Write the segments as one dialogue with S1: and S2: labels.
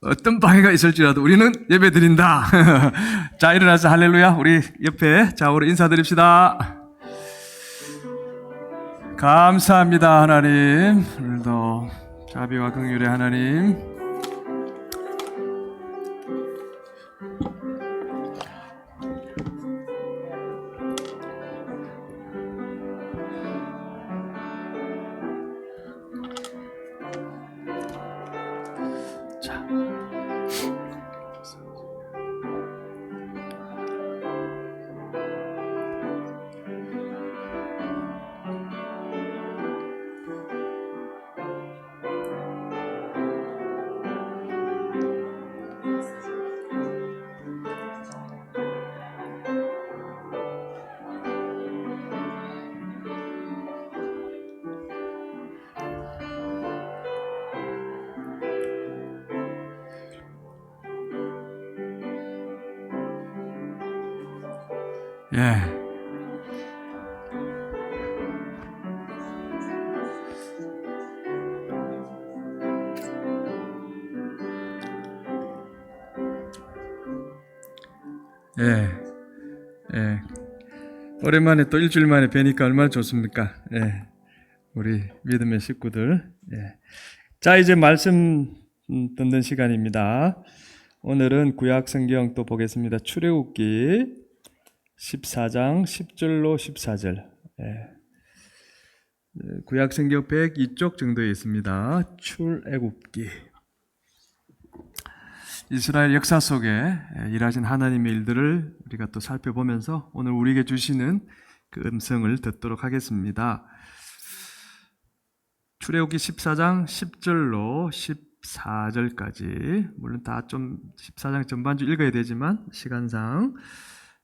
S1: 어떤 방해가 있을지라도 우리는 예배 드린다. 자, 일어나서 할렐루야. 우리 옆에 좌우로 인사드립시다. 감사합니다, 하나님. 오늘도 자비와 긍휼의 하나님. 예. 오랜만에 또 일주일 만에 뵈니까 얼마나 좋습니까? 예. 우리 믿음의 식구들. 예. 자, 이제 말씀 듣는 시간입니다. 오늘은 구약 성경 또 보겠습니다. 출애굽기 14장 10절로 14절. 예. 구약 성경 102쪽 정도에 있습니다. 출애굽기. 이스라엘 역사 속에 일하신 하나님의 일들을 우리가 또 살펴보면서 오늘 우리에게 주시는 그 음성을 듣도록 하겠습니다. 출애굽기 14장 10절로 14절까지, 물론 다 좀 14장 전반주 읽어야 되지만 시간상,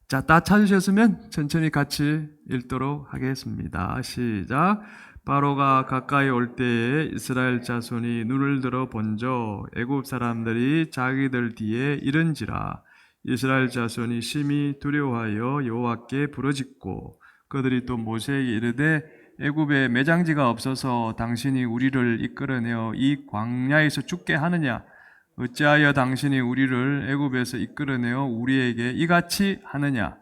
S1: 자, 다 찾으셨으면 천천히 같이 읽도록 하겠습니다. 시작. 바로가 가까이 올 때에 이스라엘 자손이 눈을 들어 본즉 애굽 사람들이 자기들 뒤에 이른지라. 이스라엘 자손이 심히 두려워하여 여호와께 부르짖고 그들이 또 모세에게 이르되 애굽에 매장지가 없어서 당신이 우리를 이끌어내어 이 광야에서 죽게 하느냐? 어찌하여 당신이 우리를 애굽에서 이끌어내어 우리에게 이같이 하느냐?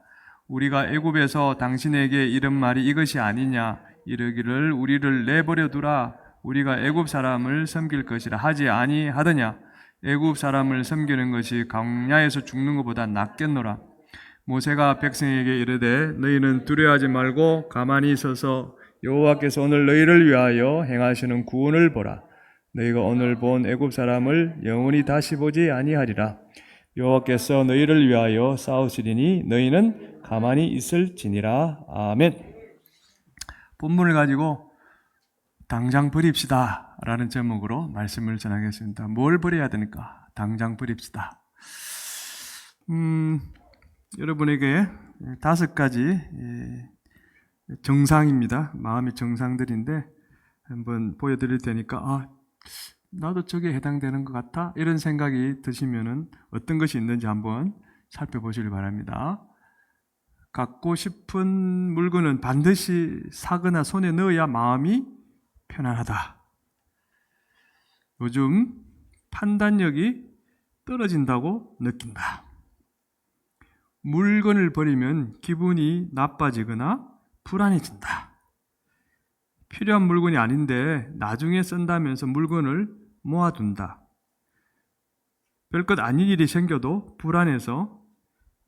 S1: 우리가 애굽에서 당신에게 이른 말이 이것이 아니냐? 이르기를 우리를 내버려 두라. 우리가 애굽 사람을 섬길 것이라 하지 아니하더냐? 애굽 사람을 섬기는 것이 광야에서 죽는 것보다 낫겠노라. 모세가 백성에게 이르되 너희는 두려워하지 말고 가만히 있어서 여호와께서 오늘 너희를 위하여 행하시는 구원을 보라. 너희가 오늘 본 애굽 사람을 영원히 다시 보지 아니하리라. 여호와께서 너희를 위하여 싸우시리니 너희는 가만히 있을지니라. 아멘. 본문을 가지고 당장 버립시다 라는 제목으로 말씀을 전하겠습니다. 뭘 버려야 되니까? 당장 버립시다. 여러분에게 5가지 정상입니다. 마음의 정상들인데 한번 보여드릴 테니까 나도 저게 해당되는 것 같아? 이런 생각이 드시면은 어떤 것이 있는지 한번 살펴보시길 바랍니다. 갖고 싶은 물건은 반드시 사거나 손에 넣어야 마음이 편안하다. 요즘 판단력이 떨어진다고 느낀다. 물건을 버리면 기분이 나빠지거나 불안해진다. 필요한 물건이 아닌데 나중에 쓴다면서 물건을 모아둔다. 별것 아닌 일이 생겨도 불안해서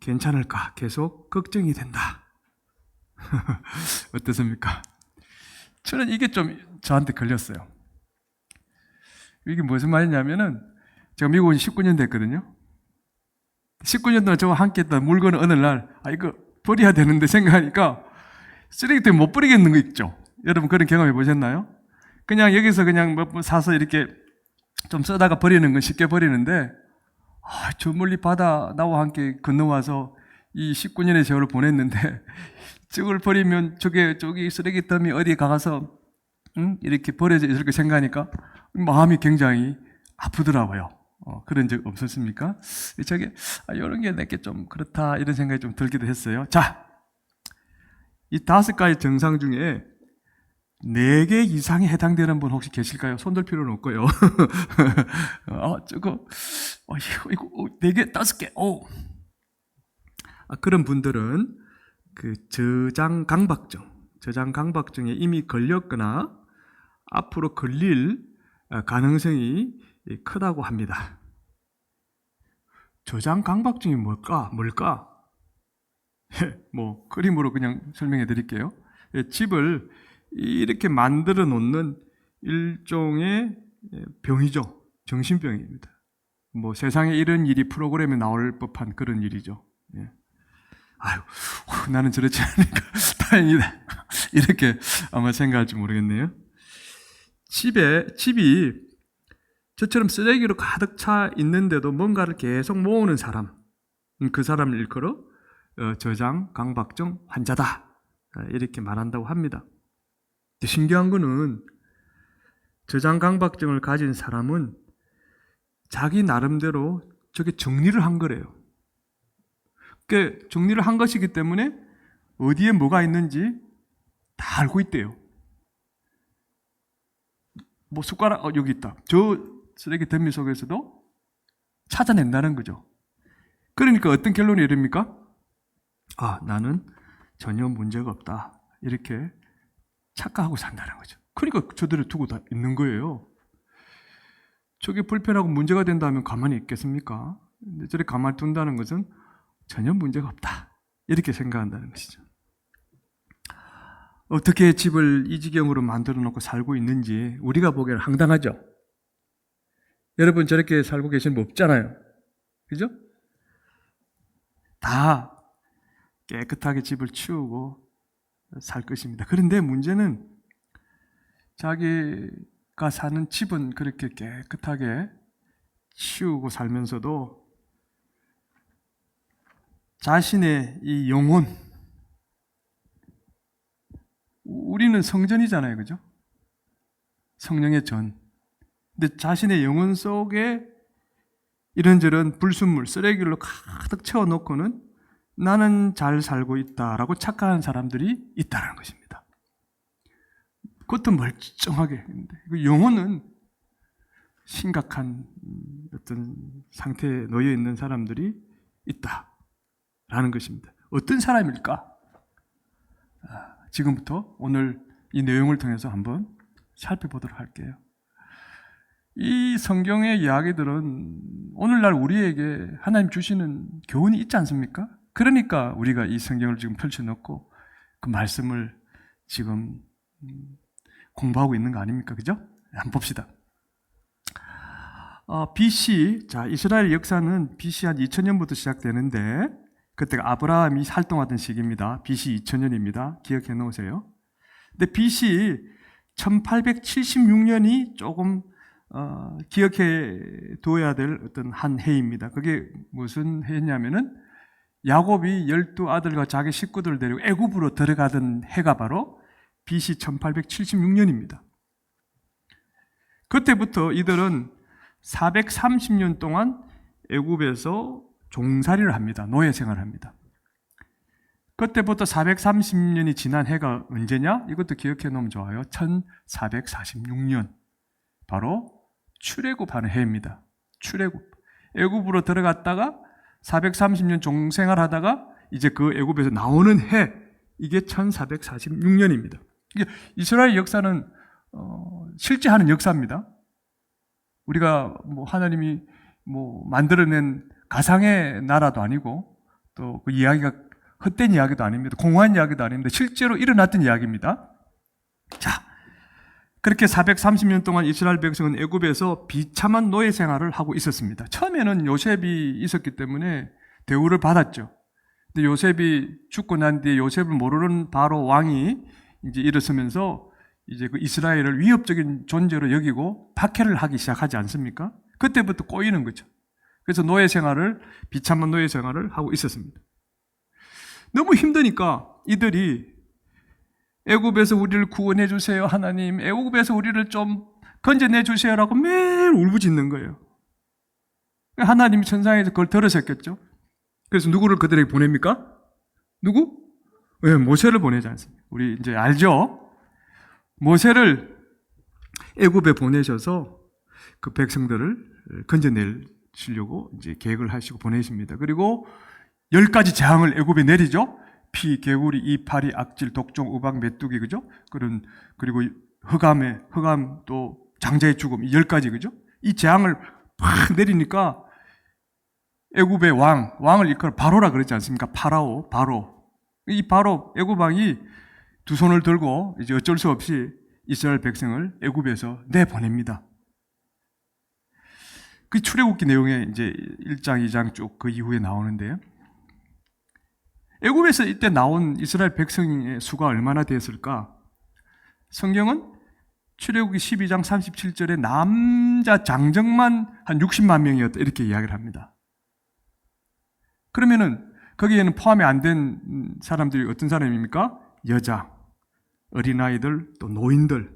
S1: 괜찮을까 계속 걱정이 된다. 어떻습니까? 저는 이게 좀 저한테 걸렸어요. 이게 무슨 말이냐면은 제가 미국 온 19년 됐거든요. 19년 동안 저와 함께 했던 물건을 어느 날 이거 버려야 되는데 생각하니까 쓰레기통에 못 버리겠는 거 있죠. 여러분 그런 경험 해보셨나요? 그냥 여기서 그냥 뭐 사서 이렇게 좀 쓰다가 버리는 건 쉽게 버리는데 저 멀리 바다 나와 함께 건너와서 이 19년의 세월을 보냈는데 저걸 버리면 저기 쓰레기 더미 어디에 가서 이렇게 버려져 있을 거 생각하니까 마음이 굉장히 아프더라고요. 그런 적 없었습니까? 이런 게 내게 좀 그렇다 이런 생각이 좀 들기도 했어요. 자, 이 5가지 정상 중에 4개 이상에 해당되는 분 혹시 계실까요? 손들 필요는 없고요. 이거 4개, 5개, 그런 분들은 그 저장 강박증에 이미 걸렸거나 앞으로 걸릴 가능성이 크다고 합니다. 저장 강박증이 뭘까? 뭐 그림으로 그냥 설명해 드릴게요. 집을 이렇게 만들어 놓는 일종의 병이죠. 정신병입니다. 뭐 세상에 이런 일이 프로그램에 나올 법한 그런 일이죠. 아유, 나는 저렇지 않으니까 다행이다. 이렇게 아마 생각할지 모르겠네요. 집이 저처럼 쓰레기로 가득 차 있는데도 뭔가를 계속 모으는 사람, 그 사람을 일컬어 저장 강박증 환자다, 이렇게 말한다고 합니다. 신기한 거는 저장 강박증을 가진 사람은 자기 나름대로 저게 정리를 한 거래요. 정리를 한 것이기 때문에 어디에 뭐가 있는지 다 알고 있대요. 뭐 숟가락 여기 있다. 저 쓰레기 더미 속에서도 찾아낸다는 거죠. 그러니까 어떤 결론이 이릅니까? 나는 전혀 문제가 없다, 이렇게 착각하고 산다는 거죠. 그러니까 저들을 두고 다 있는 거예요. 저게 불편하고 문제가 된다면 가만히 있겠습니까? 근데 저렇게 가만히 둔다는 것은 전혀 문제가 없다, 이렇게 생각한다는 것이죠. 어떻게 집을 이 지경으로 만들어 놓고 살고 있는지 우리가 보기에는 황당하죠. 여러분 저렇게 살고 계시는 분 없잖아요. 그죠? 다 깨끗하게 집을 치우고 살 것입니다. 그런데 문제는 자기가 사는 집은 그렇게 깨끗하게 치우고 살면서도 자신의 이 영혼, 우리는 성전이잖아요. 그죠? 성령의 전. 근데 자신의 영혼 속에 이런저런 불순물, 쓰레기로 가득 채워놓고는 나는 잘 살고 있다라고 착각하는 사람들이 있다는 것입니다. 그것도 멀쩡하게. 영혼은 심각한 어떤 상태에 놓여 있는 사람들이 있다라는 것입니다. 어떤 사람일까? 지금부터 오늘 이 내용을 통해서 한번 살펴보도록 할게요. 이 성경의 이야기들은 오늘날 우리에게 하나님 주시는 교훈이 있지 않습니까? 그러니까 우리가 이 성경을 지금 펼쳐놓고 그 말씀을 지금 공부하고 있는 거 아닙니까? 그죠? 한번 봅시다. BC, 이스라엘 역사는 BC 한 2000년부터 시작되는데 그때가 아브라함이 활동하던 시기입니다. BC 2000년입니다. 기억해 놓으세요. 근데 BC 1876년이 조금 기억해 둬야 될 어떤 한 해입니다. 그게 무슨 해냐면은 야곱이 12아들과 자기 식구들을 데리고 애굽으로 들어가던 해가 바로 BC 1876년입니다. 그때부터 이들은 430년 동안 애굽에서 종살이를 합니다. 노예 생활을 합니다. 그때부터 430년이 지난 해가 언제냐? 이것도 기억해 놓으면 좋아요. 1446년. 바로 출애굽하는 해입니다. 출애굽. 애굽으로 들어갔다가 430년 종생활하다가 이제 그 애굽에서 나오는 해, 이게 1446년입니다. 이스라엘 역사는 실제 하는 역사입니다. 우리가 하나님이 만들어낸 가상의 나라도 아니고 또 그 이야기가 헛된 이야기도 아닙니다. 공허한 이야기도 아닙니다. 실제로 일어났던 이야기입니다. 자, 그렇게 430년 동안 이스라엘 백성은 애굽에서 비참한 노예 생활을 하고 있었습니다. 처음에는 요셉이 있었기 때문에 대우를 받았죠. 근데 요셉이 죽고 난 뒤에 요셉을 모르는 바로 왕이 이제 일어서면서 이제 그 이스라엘을 위협적인 존재로 여기고 박해를 하기 시작하지 않습니까? 그때부터 꼬이는 거죠. 그래서 비참한 노예 생활을 하고 있었습니다. 너무 힘드니까 이들이 애굽에서 우리를 구원해 주세요, 하나님. 애굽에서 우리를 좀 건져내 주세요라고 매일 울부짖는 거예요. 하나님이 천상에서 그걸 들으셨겠죠. 그래서 누구를 그들에게 보냅니까? 누구? 모세를 보내지 않습니까? 우리 이제 알죠? 모세를 애굽에 보내셔서 그 백성들을 건져낼 시려고 이제 계획을 하시고 보내십니다. 그리고 10가지 재앙을 애굽에 내리죠. 피, 개구리, 이, 파리, 악질, 독종, 우박, 메뚜기, 그죠? 그리고 흑암, 또 장자의 죽음, 이 10가지, 그죠? 이 재앙을 팍 내리니까 애굽의 왕을 이끌어 바로라 그러지 않습니까? 바로. 이 바로 애굽 왕이 두 손을 들고 이제 어쩔 수 없이 이스라엘 백성을 애굽에서 내보냅니다. 그 출애굽기 내용에 이제 1장, 2장 쭉 그 이후에 나오는데요. 애굽에서 이때 나온 이스라엘 백성의 수가 얼마나 되었을까? 성경은 출애굽기 12장 37절에 남자 장정만 한 60만 명이었다 이렇게 이야기를 합니다. 그러면은 거기에는 포함이 안 된 사람들이 어떤 사람입니까? 여자, 어린아이들, 또 노인들.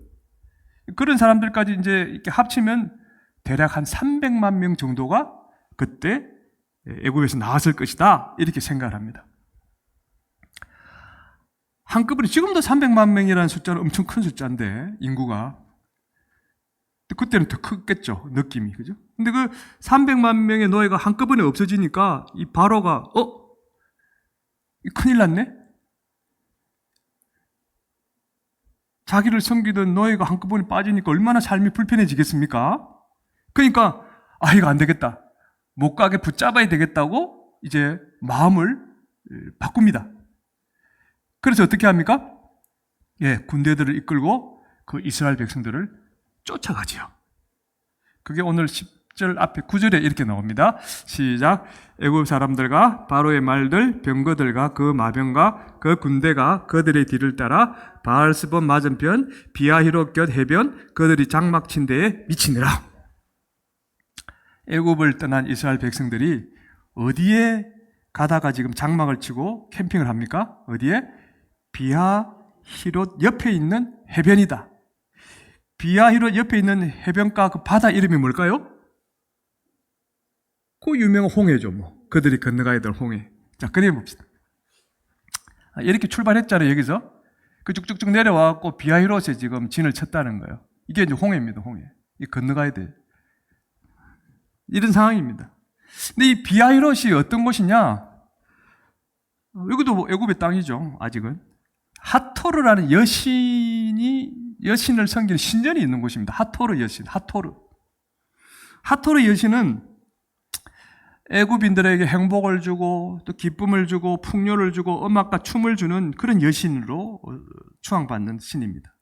S1: 그런 사람들까지 이제 이렇게 합치면 대략 한 300만 명 정도가 그때 애굽에서 나왔을 것이다 이렇게 생각을 합니다. 한꺼번에 지금도 300만 명이라는 숫자는 엄청 큰 숫자인데 인구가 그때는 더 크겠죠 느낌이 그죠? 근데 그 300만 명의 노예가 한꺼번에 없어지니까 이 바로가 큰일 났네? 자기를 섬기던 노예가 한꺼번에 빠지니까 얼마나 삶이 불편해지겠습니까? 그러니까 이거 안 되겠다. 못 가게 붙잡아야 되겠다고 이제 마음을 바꿉니다. 그래서 어떻게 합니까? 군대들을 이끌고 그 이스라엘 백성들을 쫓아가지요. 그게 오늘 10절 앞에 9절에 이렇게 나옵니다. 시작. 애굽 사람들과 바로의 말들, 병거들과 그 마병과 그 군대가 그들의 뒤를 따라 바알스본 맞은편 비아히롯 곁 해변 그들이 장막 친 데에 미치니라. 애굽을 떠난 이스라엘 백성들이 어디에 가다가 지금 장막을 치고 캠핑을 합니까? 어디에? 비아히롯 옆에 있는 해변이다. 비아히롯 옆에 있는 해변가 그 바다 이름이 뭘까요? 그 유명한 홍해죠. 그들이 건너가야 될 홍해. 자, 그려봅시다. 이렇게 출발했잖아요, 여기서. 그 쭉쭉쭉 내려와갖고 비아히롯에 지금 진을 쳤다는 거예요. 이게 이제 홍해입니다, 홍해. 이 건너가야 돼. 이런 상황입니다. 근데 이 비아히롯이 어떤 곳이냐? 여기도 애굽의 땅이죠, 아직은. 하토르라는 여신을 섬기는 신전이 있는 곳입니다. 하토르 여신, 하토르 여신은 애굽인들에게 행복을 주고 또 기쁨을 주고 풍요를 주고 음악과 춤을 주는 그런 여신으로 추앙받는 신입니다.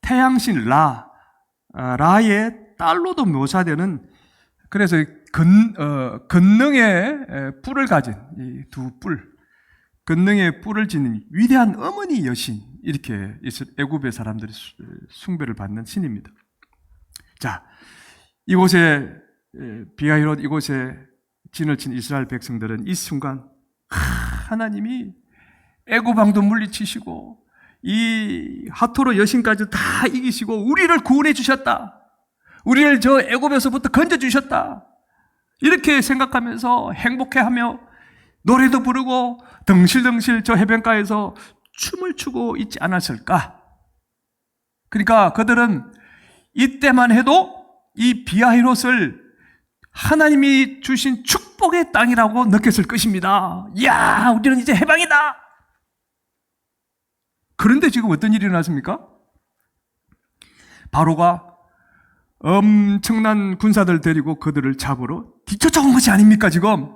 S1: 태양신 라의 딸로도 묘사되는 그래서 건능의 뿔을 가진 이 두 뿔, 건능의 뿔을 지닌 위대한 어머니 여신 이렇게 애굽의 사람들이 숭배를 받는 신입니다. 자, 이곳에 비아히롯 이곳에 진을 친 이스라엘 백성들은 이 순간 하나님이 애굽 왕도 물리치시고 이 하토로 여신까지 다 이기시고 우리를 구원해 주셨다. 우리를 저 애굽에서부터 건져 주셨다. 이렇게 생각하면서 행복해하며 노래도 부르고 덩실덩실 저 해변가에서 춤을 추고 있지 않았을까? 그러니까 그들은 이때만 해도 이 비아히롯을 하나님이 주신 축복의 땅이라고 느꼈을 것입니다. 이야, 우리는 이제 해방이다. 그런데 지금 어떤 일이 일어났습니까? 바로가 엄청난 군사들 데리고 그들을 잡으러 뒤쫓아온 것이 아닙니까, 지금?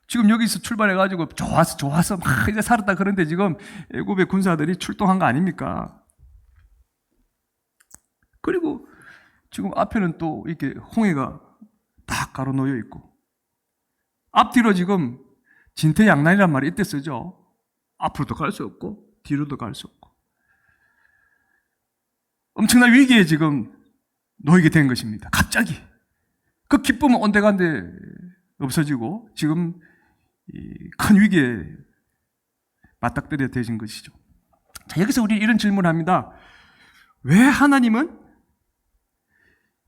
S1: 지금 여기서 출발해가지고 좋았어 막 이제 살았다 그런데 지금 애굽의 군사들이 출동한 거 아닙니까? 그리고 지금 앞에는 또 이렇게 홍해가 딱 가로놓여 있고 앞뒤로 지금 진퇴양난이란 말이 이때 쓰죠. 앞으로도 갈 수 없고 뒤로도 갈 수 없고 엄청난 위기에 지금 놓이게 된 것입니다. 갑자기 그 기쁨은 온데간데 없어지고 지금 큰 위기에 맞닥뜨려 대신 것이죠. 자, 여기서 우리 이런 질문을 합니다. 왜 하나님은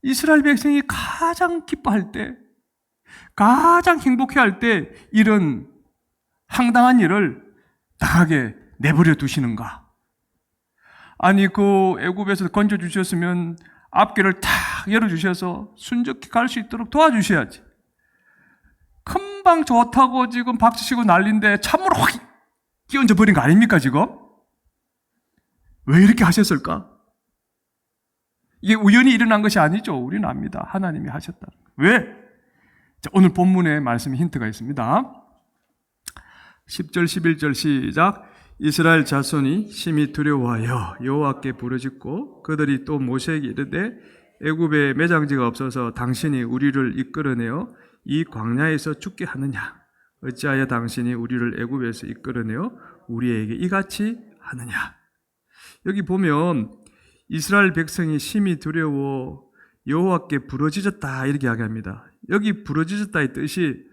S1: 이스라엘 백성이 가장 기뻐할 때, 가장 행복해할 때 이런 황당한 일을 당하게 내버려 두시는가? 아니 그 애굽에서 건져 주셨으면 앞길을 탁 탁 열어주셔서 순적히 갈 수 있도록 도와주셔야지. 금방 좋다고 지금 박수치고 난리인데 찬물을 확 끼얹어 버린 거 아닙니까 지금? 왜 이렇게 하셨을까? 이게 우연히 일어난 것이 아니죠. 우리는 압니다. 하나님이 하셨다. 왜? 자, 오늘 본문에 말씀에 힌트가 있습니다. 10절 11절 시작. 이스라엘 자손이 심히 두려워하여 여호와께 부르짖고 그들이 또 모세에게 이르되 애굽에 매장지가 없어서 당신이 우리를 이끌어내어 이 광야에서 죽게 하느냐? 어찌하여 당신이 우리를 애굽에서 이끌어내어 우리에게 이같이 하느냐? 여기 보면 이스라엘 백성이 심히 두려워 여호와께 부르짖었다 이렇게 이야기합니다. 여기 부르짖었다의 뜻이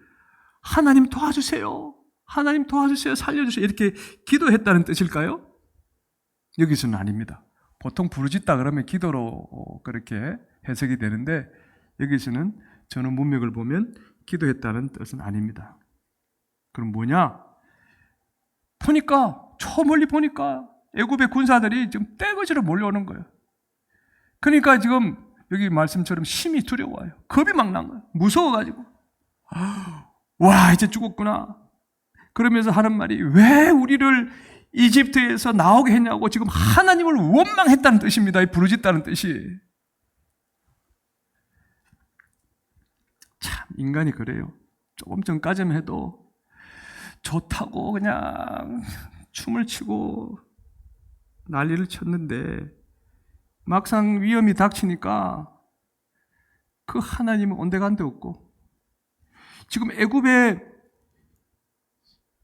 S1: 하나님 도와주세요. 하나님 도와주세요. 살려주세요. 이렇게 기도했다는 뜻일까요? 여기서는 아닙니다. 보통 부르짖다 그러면 기도로 그렇게 해석이 되는데 여기서는 전원 문맥을 보면 기도했다는 뜻은 아닙니다. 그럼 뭐냐? 보니까 저 멀리 보니까 애굽의 군사들이 지금 떼거지로 몰려오는 거예요. 그러니까 지금 여기 말씀처럼 심히 두려워요. 겁이 막 난 거예요. 무서워가지고 와 이제 죽었구나. 그러면서 하는 말이 왜 우리를 이집트에서 나오게 했냐고 지금 하나님을 원망했다는 뜻입니다. 이 부르짖다는 뜻이. 참 인간이 그래요. 조금 전까지만 해도 좋다고 그냥 춤을 추고 난리를 쳤는데 막상 위험이 닥치니까 그 하나님은 온데간데 없고 지금 애굽에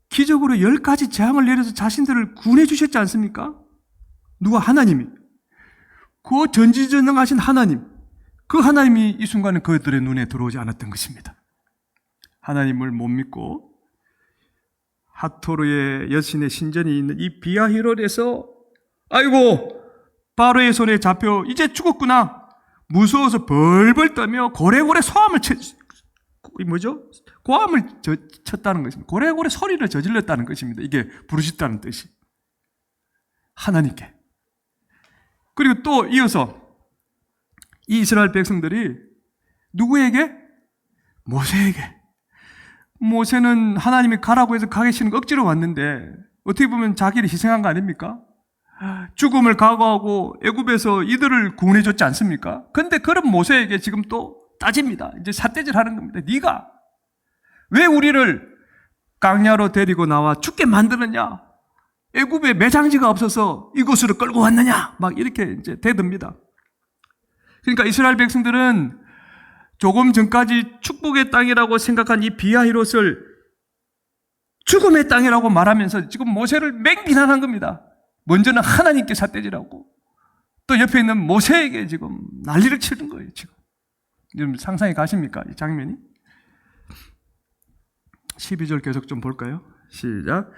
S1: 기적으로 10가지 재앙을 내려서 자신들을 구원해 주셨지 않습니까? 누가? 하나님이. 그 전지전능하신 하나님. 그 하나님이 이 순간에 그들의 눈에 들어오지 않았던 것입니다. 하나님을 못 믿고 하토르의 여신의 신전이 있는 이 비아히롤에서 아이고 바로의 손에 잡혀 이제 죽었구나. 무서워서 벌벌 떠며 고래고래 소함을 고함을 쳤다는 것입니다. 고래고래 소리를 저질렀다는 것입니다. 이게 부르짖다는 뜻이. 하나님께. 그리고 또 이어서 이 이스라엘 백성들이 누구에게? 모세에게. 모세는 하나님이 가라고 해서 가 계시는 거 억지로 왔는데 어떻게 보면 자기를 희생한 거 아닙니까? 죽음을 각오하고 애굽에서 이들을 구원해 줬지 않습니까? 근데 그런 모세에게 지금 또 따집니다. 이제 삿대질하는 겁니다. 네가 왜 우리를 광야로 데리고 나와 죽게 만드느냐? 애굽에 매장지가 없어서 이곳으로 끌고 왔느냐? 막 이렇게 이제 대듭니다. 그러니까 이스라엘 백성들은 조금 전까지 축복의 땅이라고 생각한 이 비아히롯을 죽음의 땅이라고 말하면서 지금 모세를 맹비난한 겁니다. 먼저는 하나님께 삿대질하고 또 옆에 있는 모세에게 지금 난리를 치는 거예요. 지금 상상이 가십니까? 이 장면이? 12절 계속 좀 볼까요? 시작.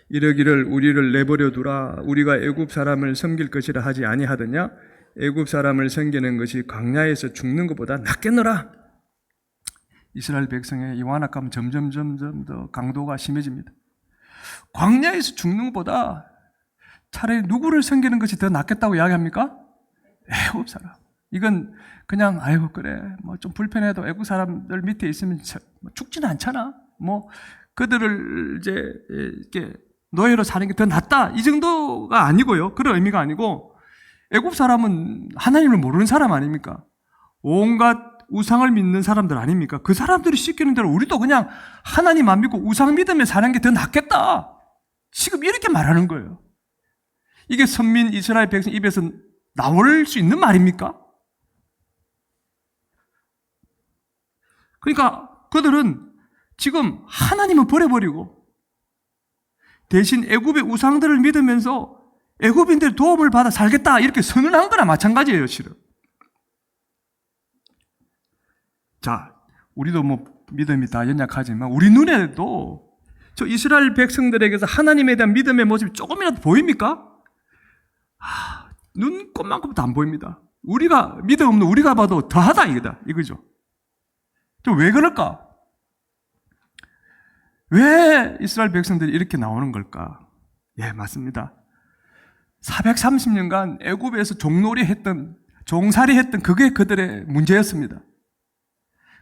S1: 이러기를 우리를 내버려 두라. 우리가 애굽 사람을 섬길 것이라 하지 아니하더냐? 애굽 사람을 섬기는 것이 광야에서 죽는 것보다 낫겠노라. 이스라엘 백성의 이 완악함은 점점 더 강도가 심해집니다. 광야에서 죽는 것보다 차라리 누구를 섬기는 것이 더 낫겠다고 이야기합니까? 애굽 사람. 이건 그냥 아이고 그래 뭐 좀 불편해도 애국 사람들 밑에 있으면 죽지는 않잖아. 뭐 그들을 이제 이렇게 노예로 사는 게 더 낫다 이 정도가 아니고요. 그런 의미가 아니고 애국 사람은 하나님을 모르는 사람 아닙니까? 온갖 우상을 믿는 사람들 아닙니까? 그 사람들이 시키는 대로 우리도 그냥 하나님 안 믿고 우상 믿으며 사는 게 더 낫겠다. 지금 이렇게 말하는 거예요. 이게 선민 이스라엘 백성 입에서 나올 수 있는 말입니까? 그러니까 그들은 지금 하나님을 버려버리고 대신 애굽의 우상들을 믿으면서 애굽인들의 도움을 받아 살겠다 이렇게 선언한 거나 마찬가지예요. 실은. 자, 우리도 뭐 믿음이 다 연약하지만 우리 눈에도 저 이스라엘 백성들에게서 하나님에 대한 믿음의 모습이 조금이라도 보입니까? 눈꼽만큼도 안 보입니다. 우리가 믿음 없는 우리가 봐도 더하다 이거죠. 좀 왜 그럴까? 왜 이스라엘 백성들이 이렇게 나오는 걸까? 예, 맞습니다. 430년간 애굽에서 종놀이 했던
S2: 종살이했던 그게 그들의 문제였습니다.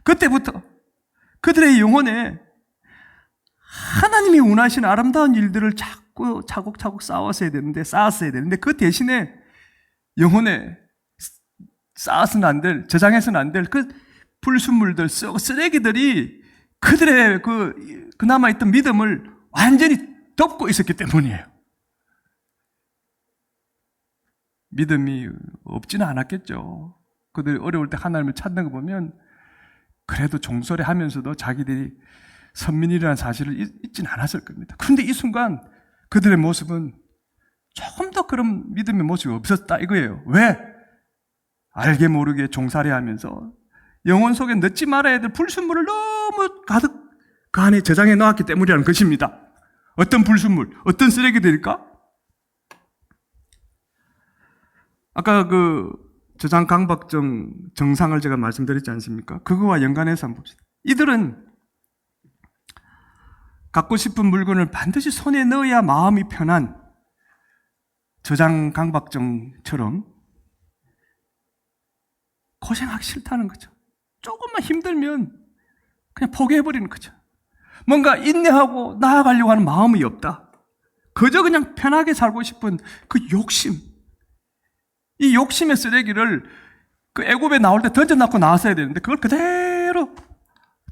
S2: 그때부터 그들의 영혼에 하나님이 원하시는 아름다운 일들을 자꾸 차곡차곡 쌓았어야 되는데 그 대신에 영혼에 쌓아서는 안 될, 저장해서는 안 될 그 불순물들, 쓰레기들이 그들의 그나마 있던 믿음을 완전히 덮고 있었기 때문이에요. 믿음이 없지는 않았겠죠. 그들이 어려울 때 하나님을 찾는 거 보면 그래도 종소리 하면서도 자기들이 선민이라는 사실을 잊지는 않았을 겁니다. 그런데 이 순간 그들의 모습은 조금 더 그런 믿음의 모습이 없었다 이거예요. 왜? 알게 모르게 종살이 하면서 영혼 속에 넣지 말아야 될 불순물을 너무 가득 그 안에 저장해 놓았기 때문이라는 것입니다. 어떤 불순물, 어떤 쓰레기들일까? 아까 그 저장 강박증 증상을 제가 말씀드렸지 않습니까? 그거와 연관해서 한번 봅시다. 이들은 갖고 싶은 물건을 반드시 손에 넣어야 마음이 편한 저장 강박증처럼 고생하기 싫다는 거죠. 조금만 힘들면 그냥 포기해버리는 거죠. 뭔가 인내하고 나아가려고 하는 마음이 없다. 그저 그냥 편하게 살고 싶은 그 욕심. 이 욕심의 쓰레기를 그 애굽에 나올 때 던져놓고 나왔어야 되는데 그걸 그대로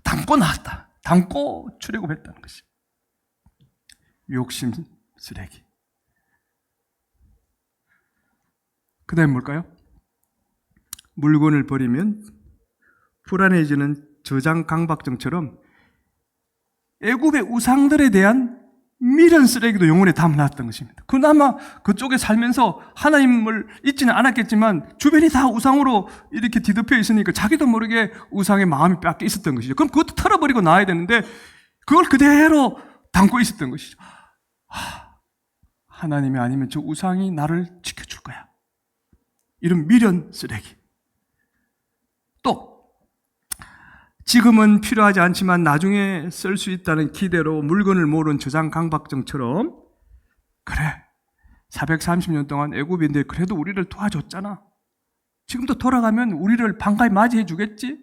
S2: 담고 나왔다. 담고 출애굽했다는 것이. 욕심 쓰레기. 그 다음에 뭘까요? 물건을 버리면 불안해지는 저장 강박증처럼 애굽의 우상들에 대한 미련 쓰레기도 영혼에 담아놨던 것입니다. 그나마 그쪽에 살면서 하나님을 잊지는 않았겠지만 주변이 다 우상으로 이렇게 뒤덮여 있으니까 자기도 모르게 우상의 마음이 뺏겨 있었던 것이죠. 그럼 그것도 털어버리고 나와야 되는데 그걸 그대로 담고 있었던 것이죠. 하나님이 아니면 저 우상이 나를 지켜줄 거야. 이런 미련 쓰레기. 또 지금은 필요하지 않지만 나중에 쓸 수 있다는 기대로 물건을 모른 저장 강박증처럼 그래 430년 동안 애굽인들 그래도 우리를 도와줬잖아. 지금도 돌아가면 우리를 반가이 맞이해 주겠지?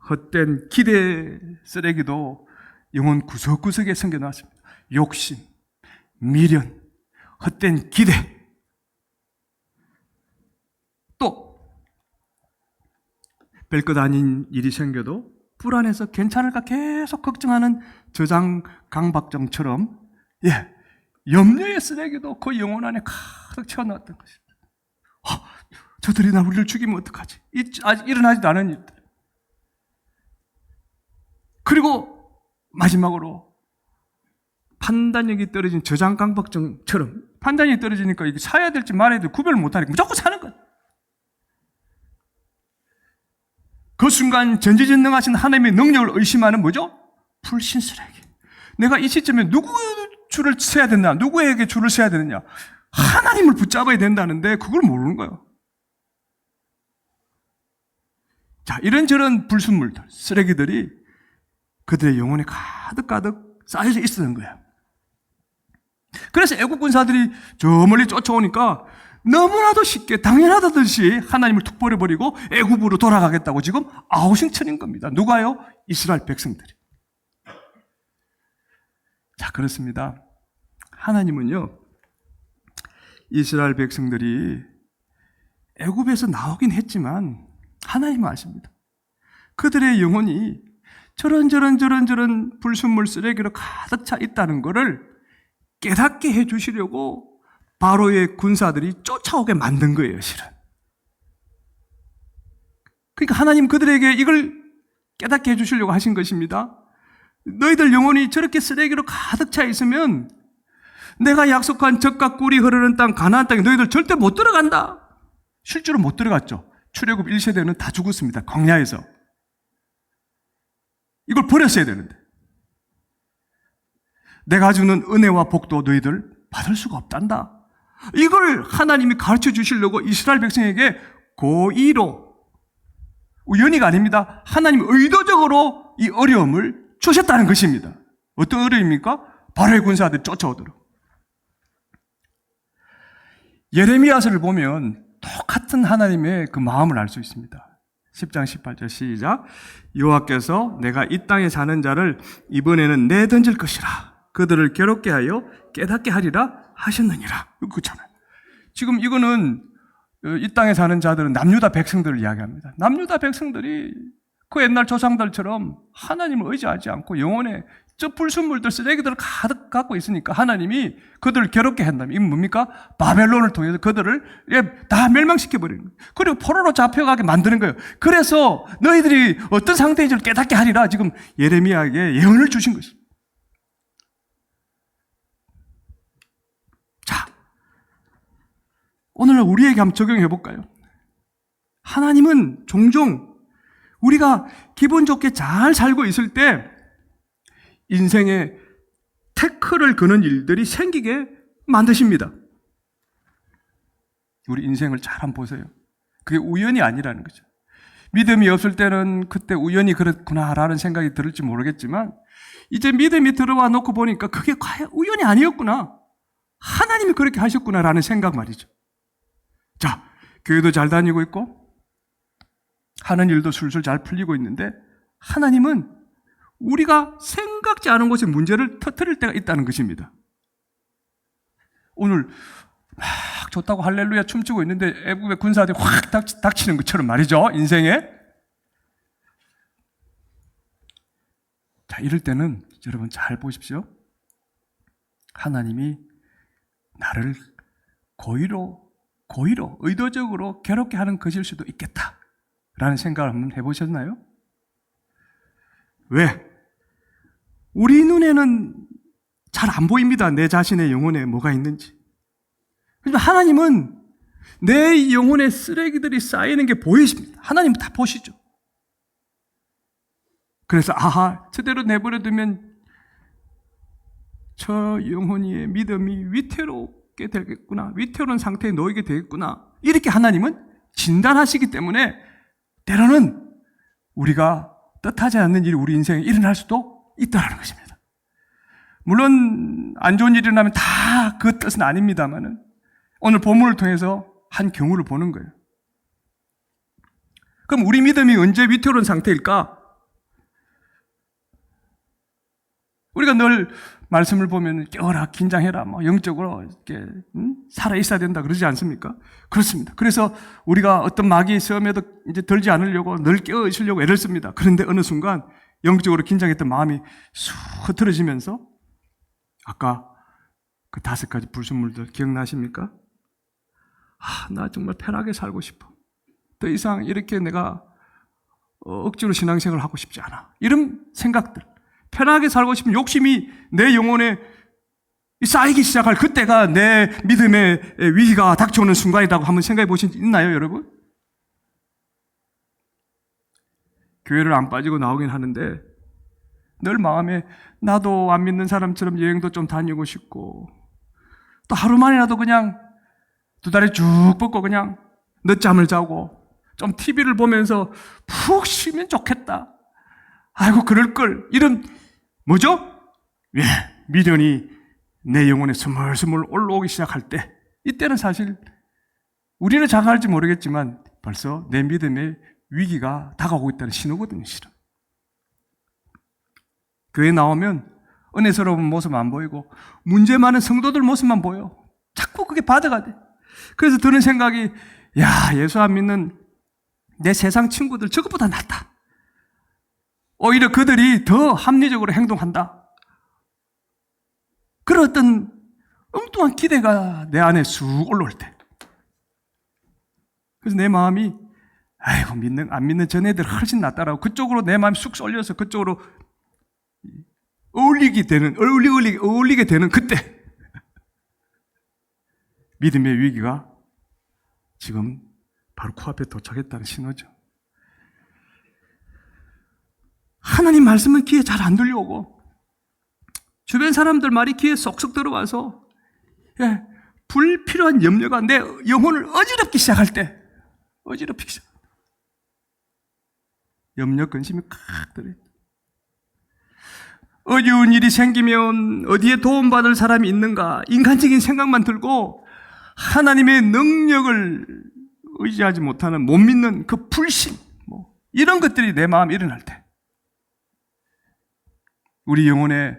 S2: 헛된 기대 쓰레기도 영혼 구석구석에 숨겨놨습니다. 욕심, 미련, 헛된 기대. 또 별것 아닌 일이 생겨도 불안해서 괜찮을까 계속 걱정하는 저장 강박증처럼 염려의 쓰레기도 그 영혼 안에 가득 채워놨던 것입니다. 저들이 우리를 죽이면 어떡하지? 아직 일어나지도 않은 일들. 그리고 마지막으로 판단력이 떨어진 저장 강박증처럼 판단력이 떨어지니까 이게 사야 될지 말아야 될지 구별을 못하니까 무조건 사는 거예요. 그 순간 전지전능하신 하나님의 능력을 의심하는 뭐죠? 불신 쓰레기. 내가 이 시점에 누구 줄을 서야 된다. 누구에게 줄을 서야 되느냐. 하나님을 붙잡아야 된다는데 그걸 모르는 거예요. 자, 이런저런 불순물들, 쓰레기들이 그들의 영혼에 가득가득 쌓여져 있었던 거예요. 그래서 애국 군사들이 저 멀리 쫓아오니까 너무나도 쉽게 당연하다듯이 하나님을 툭 버려버리고 애굽으로 돌아가겠다고 지금 아우성천인 겁니다. 누가요? 이스라엘 백성들이. 자, 그렇습니다. 하나님은요, 이스라엘 백성들이 애굽에서 나오긴 했지만 하나님은 아십니다. 그들의 영혼이 저런 불순물 쓰레기로 가득 차 있다는 것을 깨닫게 해주시려고 바로의 군사들이 쫓아오게 만든 거예요, 실은. 그러니까 하나님 그들에게 이걸 깨닫게 해주시려고 하신 것입니다. 너희들 영혼이 저렇게 쓰레기로 가득 차 있으면 내가 약속한 젖과 꿀이 흐르는 땅 가나안 땅에 너희들 절대 못 들어간다. 실제로 못 들어갔죠. 출애굽 1세대는 다 죽었습니다. 광야에서. 이걸 버렸어야 되는데. 내가 주는 은혜와 복도 너희들 받을 수가 없단다. 이걸 하나님이 가르쳐 주시려고 이스라엘 백성에게 고의로, 우연히가 아닙니다. 하나님이 의도적으로 이 어려움을 주셨다는 것입니다. 어떤 어려움입니까? 바로의 군사들이 쫓아오도록. 예레미야서를 보면 똑같은 하나님의 그 마음을 알 수 있습니다. 10장 18절 시작. 여호와께서 내가 이 땅에 사는 자를 이번에는 내던질 것이라. 그들을 괴롭게 하여 깨닫게 하리라 하셨느니라. 그렇잖아요. 지금 이거는 이 땅에 사는 자들은 남유다 백성들을 이야기합니다. 남유다 백성들이 그 옛날 조상들처럼 하나님을 의지하지 않고 영혼에 저 불순물들, 쓰레기들을 가득 갖고 있으니까 하나님이 그들을 괴롭게 한다면 이건 뭡니까? 바벨론을 통해서 그들을 다 멸망시켜버리는 거예요. 그리고 포로로 잡혀가게 만드는 거예요. 그래서 너희들이 어떤 상태인지를 깨닫게 하리라 지금 예레미야에게 예언을 주신 것입니다. 자, 오늘 우리에게 한번 적용해 볼까요? 하나님은 종종 우리가 기분 좋게 잘 살고 있을 때 인생에 태클을 거는 일들이 생기게 만드십니다. 우리 인생을 잘 한번 보세요. 그게 우연이 아니라는 거죠. 믿음이 없을 때는 그때 우연히 그렇구나라는 생각이 들을지 모르겠지만 이제 믿음이 들어와 놓고 보니까 그게 과연 우연이 아니었구나. 하나님이 그렇게 하셨구나라는 생각 말이죠. 자, 교회도 잘 다니고 있고 하는 일도 술술 잘 풀리고 있는데 하나님은 우리가 생각지 않은 곳에 문제를 터뜨릴 때가 있다는 것입니다. 오늘 막 좋다고 할렐루야 춤추고 있는데 애국의 군사들이 확 닥치는 것처럼 말이죠. 인생에. 자, 이럴 때는 여러분 잘 보십시오. 하나님이 나를 고의로 의도적으로 괴롭게 하는 것일 수도 있겠다라는 생각을 한번 해보셨나요? 왜? 우리 눈에는 잘 안 보입니다. 내 자신의 영혼에 뭐가 있는지. 그런데 하나님은 내 영혼에 쓰레기들이 쌓이는 게 보이십니다. 하나님은 다 보시죠. 그래서 아하, 저대로 내버려두면 저 영혼의 믿음이 위태롭게 되겠구나. 위태로운 상태에 놓이게 되겠구나. 이렇게 하나님은 진단하시기 때문에 때로는 우리가 뜻하지 않는 일이 우리 인생에 일어날 수도 있다는 것입니다. 물론 안 좋은 일이 일어나면 다 그 뜻은 아닙니다만은 오늘 본문을 통해서 한 경우를 보는 거예요. 그럼 우리 믿음이 언제 위태로운 상태일까? 우리가 늘 말씀을 보면 깨어라, 긴장해라, 뭐 영적으로 이렇게 살아 있어야 된다 그러지 않습니까? 그렇습니다. 그래서 우리가 어떤 마귀의 시험에도 이제 들지 않으려고 늘 깨어 있으려고 애를 씁니다. 그런데 어느 순간 영적으로 긴장했던 마음이 쑥 흐트러지면서 아까 그 5가지 불순물들 기억나십니까? 나 정말 편하게 살고 싶어. 더 이상 이렇게 내가 억지로 신앙생활을 하고 싶지 않아. 이런 생각들. 편하게 살고 싶은 욕심이 내 영혼에 쌓이기 시작할 그때가 내 믿음의 위기가 닥쳐오는 순간이라고 한번 생각해 보신 적 있나요, 여러분? 교회를 안 빠지고 나오긴 하는데 늘 마음에 나도 안 믿는 사람처럼 여행도 좀 다니고 싶고 또 하루만이라도 그냥 2다리 쭉 뻗고 그냥 늦잠을 자고 좀 TV를 보면서 푹 쉬면 좋겠다. 아이고 그럴걸. 이런 뭐죠? 미련이 내 영혼에 스물스물 올라오기 시작할 때 이때는 사실 우리는 자각할지 모르겠지만 벌써 내 믿음의 위기가 다가오고 있다는 신호거든요. 실은. 교회 나오면 은혜스러운 모습 안 보이고 문제 많은 성도들 모습만 보여. 자꾸 그게 바다가 돼. 그래서 드는 생각이 예수 안 믿는 내 세상 친구들 저것보다 낫다. 오히려 그들이 더 합리적으로 행동한다. 그런 어떤 엉뚱한 기대가 내 안에 쑥 올라올 때. 그래서 내 마음이 아이고 안 믿는 전애들 훨씬 낫다라고 그쪽으로 내 마음이 쑥 쏠려서 그쪽으로 어울리게 되는 그때 믿음의 위기가 지금 바로 코앞에 도착했다는 신호죠. 하나님 말씀은 귀에 잘 안 들려오고 주변 사람들 말이 귀에 쏙쏙 들어와서 불필요한 염려가 내 영혼을 어지럽기 시작할 때 염려 근심이 칵 들어있다. 어려운 일이 생기면 어디에 도움받을 사람이 있는가 인간적인 생각만 들고 하나님의 능력을 의지하지 못하는, 못 믿는 그 불신, 이런 것들이 내 마음에 일어날 때, 우리 영혼에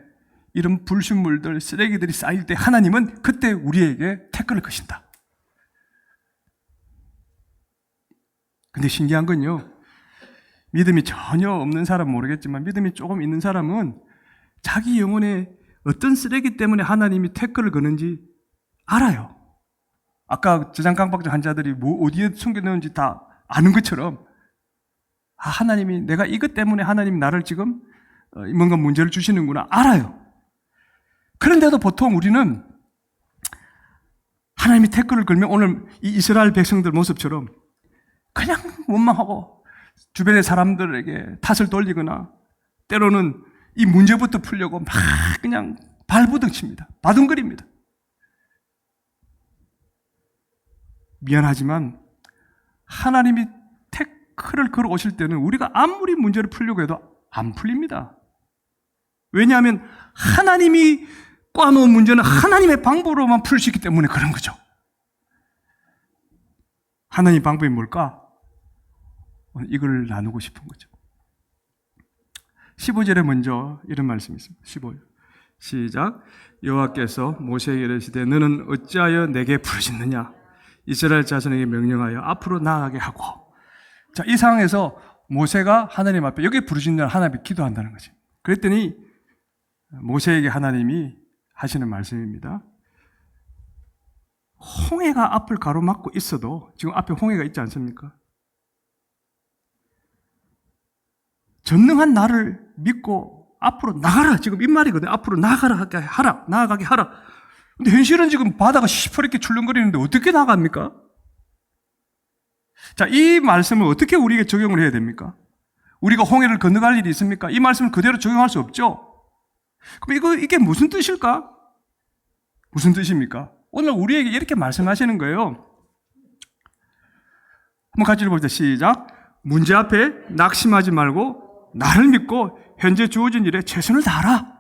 S2: 이런 불순물들, 쓰레기들이 쌓일 때 하나님은 그때 우리에게 태클을 거신다. 근데 신기한 건요, 믿음이 전혀 없는 사람은 모르겠지만 믿음이 조금 있는 사람은 자기 영혼에 어떤 쓰레기 때문에 하나님이 태클을 거는지 알아요. 아까 저장강박증 환자들이 어디에 숨겨놓은지 다 아는 것처럼, 하나님이, 내가 이것 때문에 하나님이 나를 지금 뭔가 문제를 주시는구나 알아요. 그런데도 보통 우리는 하나님이 태클을 걸면 오늘 이 이스라엘 백성들 모습처럼 그냥 원망하고 주변의 사람들에게 탓을 돌리거나 때로는 이 문제부터 풀려고 막 그냥 발부둥칩니다. 바둥거립니다. 미안하지만 하나님이 태클을 걸어 오실 때는 우리가 아무리 문제를 풀려고 해도 안 풀립니다. 왜냐하면 하나님이 꽈놓은 문제는 하나님의 방법으로만 풀 수 있기 때문에 그런 거죠. 하나님의 방법이 뭘까? 오늘 이걸 나누고 싶은 거죠. 15절에 먼저 이런 말씀이 있습니다. 15절 시작. 여호와께서 모세에게 이르시되 너는 어찌하여 내게 부르짖느냐? 이스라엘 자손에게 명령하여 앞으로 나아가게 하고. 자, 이 상황에서 모세가 하나님 앞에 여기 부르짖는 하나님이 기도한다는 거죠. 그랬더니 모세에게 하나님이 하시는 말씀입니다. 홍해가 앞을 가로막고 있어도 지금 앞에 홍해가 있지 않습니까? 전능한 나를 믿고 앞으로 나가라. 지금 이 말이거든요. 앞으로 나가게 하라. 나아가게 하라. 근데 현실은 지금 바다가 시퍼렇게 출렁거리는데 어떻게 나갑니까? 자, 이 말씀을 어떻게 우리에게 적용을 해야 됩니까? 우리가 홍해를 건너갈 일이 있습니까? 이 말씀을 그대로 적용할 수 없죠. 그럼 이게 무슨 뜻일까? 무슨 뜻입니까? 오늘 우리에게 이렇게 말씀하시는 거예요. 한번 같이 읽어봅시다. 시작. 문제 앞에 낙심하지 말고 나를 믿고 현재 주어진 일에 최선을 다하라.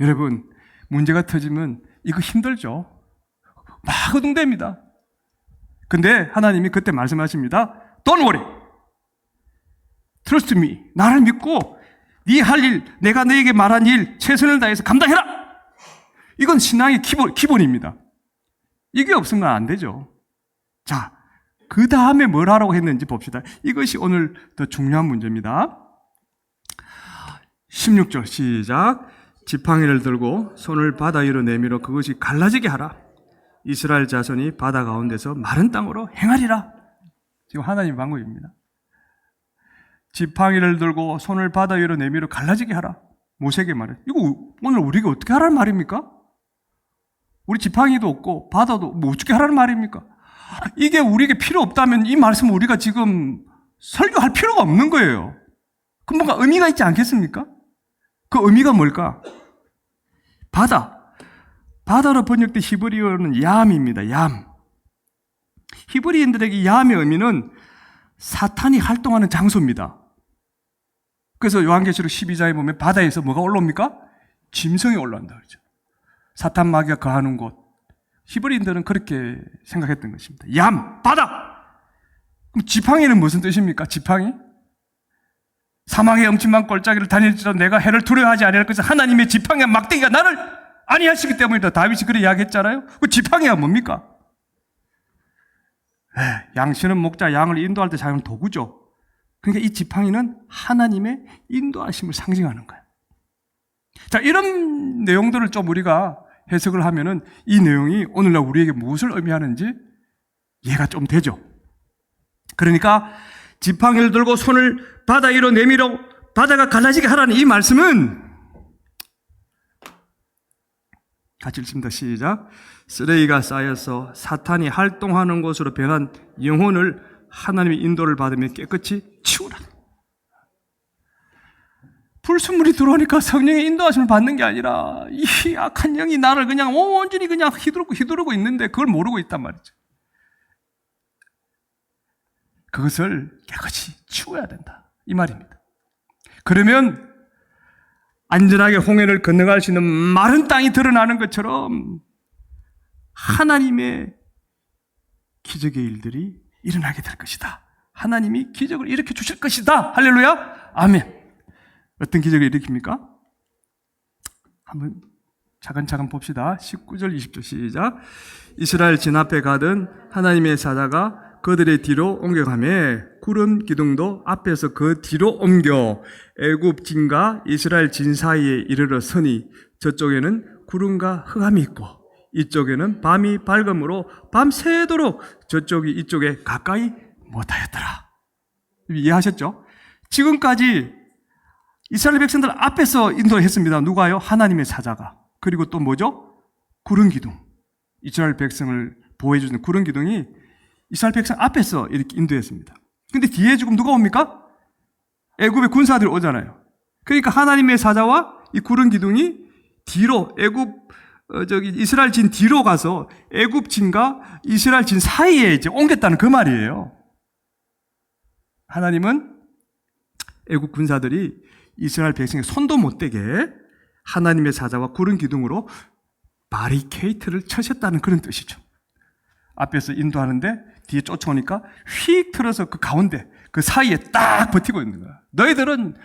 S2: 여러분, 문제가 터지면 이거 힘들죠. 막 허둥댑니다. 근데 하나님이 그때 말씀하십니다. Don't worry. Trust me. 나를 믿고 네 할 일, 내가 너에게 말한 일 최선을 다해서 감당해라. 이건 신앙의 기본입니다. 이게 없으면 안 되죠. 자, 그 다음에 뭘 하라고 했는지 봅시다. 이것이 오늘 더 중요한 문제입니다. 16절 시작. 지팡이를 들고 손을 바다 위로 내밀어 그것이 갈라지게 하라. 이스라엘 자손이 바다 가운데서 마른 땅으로 행하리라. 지금 하나님의 방법입니다. 지팡이를 들고 손을 바다 위로 내밀어 갈라지게 하라. 모세에게 말해. 이거 오늘 우리가 어떻게 하라는 말입니까? 우리 지팡이도 없고 바다도 뭐 어떻게 하라는 말입니까? 이게 우리에게 필요 없다면 이 말씀을 우리가 지금 설교할 필요가 없는 거예요. 그 뭔가 의미가 있지 않겠습니까? 그 의미가 뭘까? 바다로 번역된 히브리어는 얌입니다. 얌. 히브리인들에게 얌의 의미는 사탄이 활동하는 장소입니다. 그래서 요한계시록 12장에 보면 바다에서 뭐가 올라옵니까? 짐승이 올라온다 그러죠. 사탄 마귀가 거하는 곳. 히브리인들은 그렇게 생각했던 것입니다. 얌, 바다. 그럼 지팡이는 무슨 뜻입니까? 지팡이? 사망의 엄침한 골짜기를 다닐지라도 내가 해를 두려워하지 아니할 것은 하나님의 지팡이와 막대기가 나를 아니하시기 때문이다. 다윗이 그렇게 이야기했잖아요. 그 지팡이가 뭡니까? 양 쉬는 목자, 양을 인도할 때 사용하는 도구죠. 그러니까 이 지팡이는 하나님의 인도하심을 상징하는 거예요. 자, 이런 내용들을 좀 우리가 해석을 하면은 이 내용이 오늘날 우리에게 무엇을 의미하는지 이해가 좀 되죠. 그러니까 지팡이를 들고 손을 바다 위로 내밀어 바다가 갈라지게 하라는 이 말씀은 같이 읽습니다. 시작. 쓰레기가 쌓여서 사탄이 활동하는 곳으로 변한 영혼을 하나님의 인도를 받으며 깨끗이 치우라. 불순물이 들어오니까 성령의 인도하심을 받는 게 아니라 이 악한 영이 나를 그냥 온전히 그냥 휘두르고 있는데 그걸 모르고 있단 말이죠. 그것을 깨끗이 치워야 된다. 이 말입니다. 그러면 안전하게 홍해를 건너갈 수 있는 마른 땅이 드러나는 것처럼 하나님의 기적의 일들이 일어나게 될 것이다. 하나님이 기적을 일으켜 주실 것이다. 할렐루야. 아멘. 어떤 기적을 일으킵니까? 한번 차근차근 봅시다. 19절 20절 시작. 이스라엘 진 앞에 가던 하나님의 사자가 그들의 뒤로 옮겨가매 구름 기둥도 앞에서 그 뒤로 옮겨 애굽 진과 이스라엘 진 사이에 이르러 서니 저쪽에는 구름과 흑암이 있고 이쪽에는 밤이 밝음으로 밤새도록 저쪽이 이쪽에 가까이 못하였더라. 이해하셨죠? 지금까지 이스라엘 백성들 앞에서 인도했습니다. 누가요? 하나님의 사자가. 그리고 또 뭐죠? 구름 기둥. 이스라엘 백성을 보호해주는 구름 기둥이 이스라엘 백성 앞에서 이렇게 인도했습니다. 근데 뒤에 지금 누가 옵니까? 애굽의 군사들이 오잖아요. 그러니까 하나님의 사자와 이 구름 기둥이 뒤로 이스라엘 진 뒤로 가서 애굽 진과 이스라엘 진 사이에 이제 옮겼다는 그 말이에요. 하나님은 애굽 군사들이 이스라엘 백성의 손도 못 대게 하나님의 사자와 구름 기둥으로 바리케이트를 쳐셨다는 그런 뜻이죠. 앞에서 인도하는데 뒤에 쫓아오니까 휙 틀어서 그 가운데 그 사이에 딱 버티고 있는 거야. 너희들은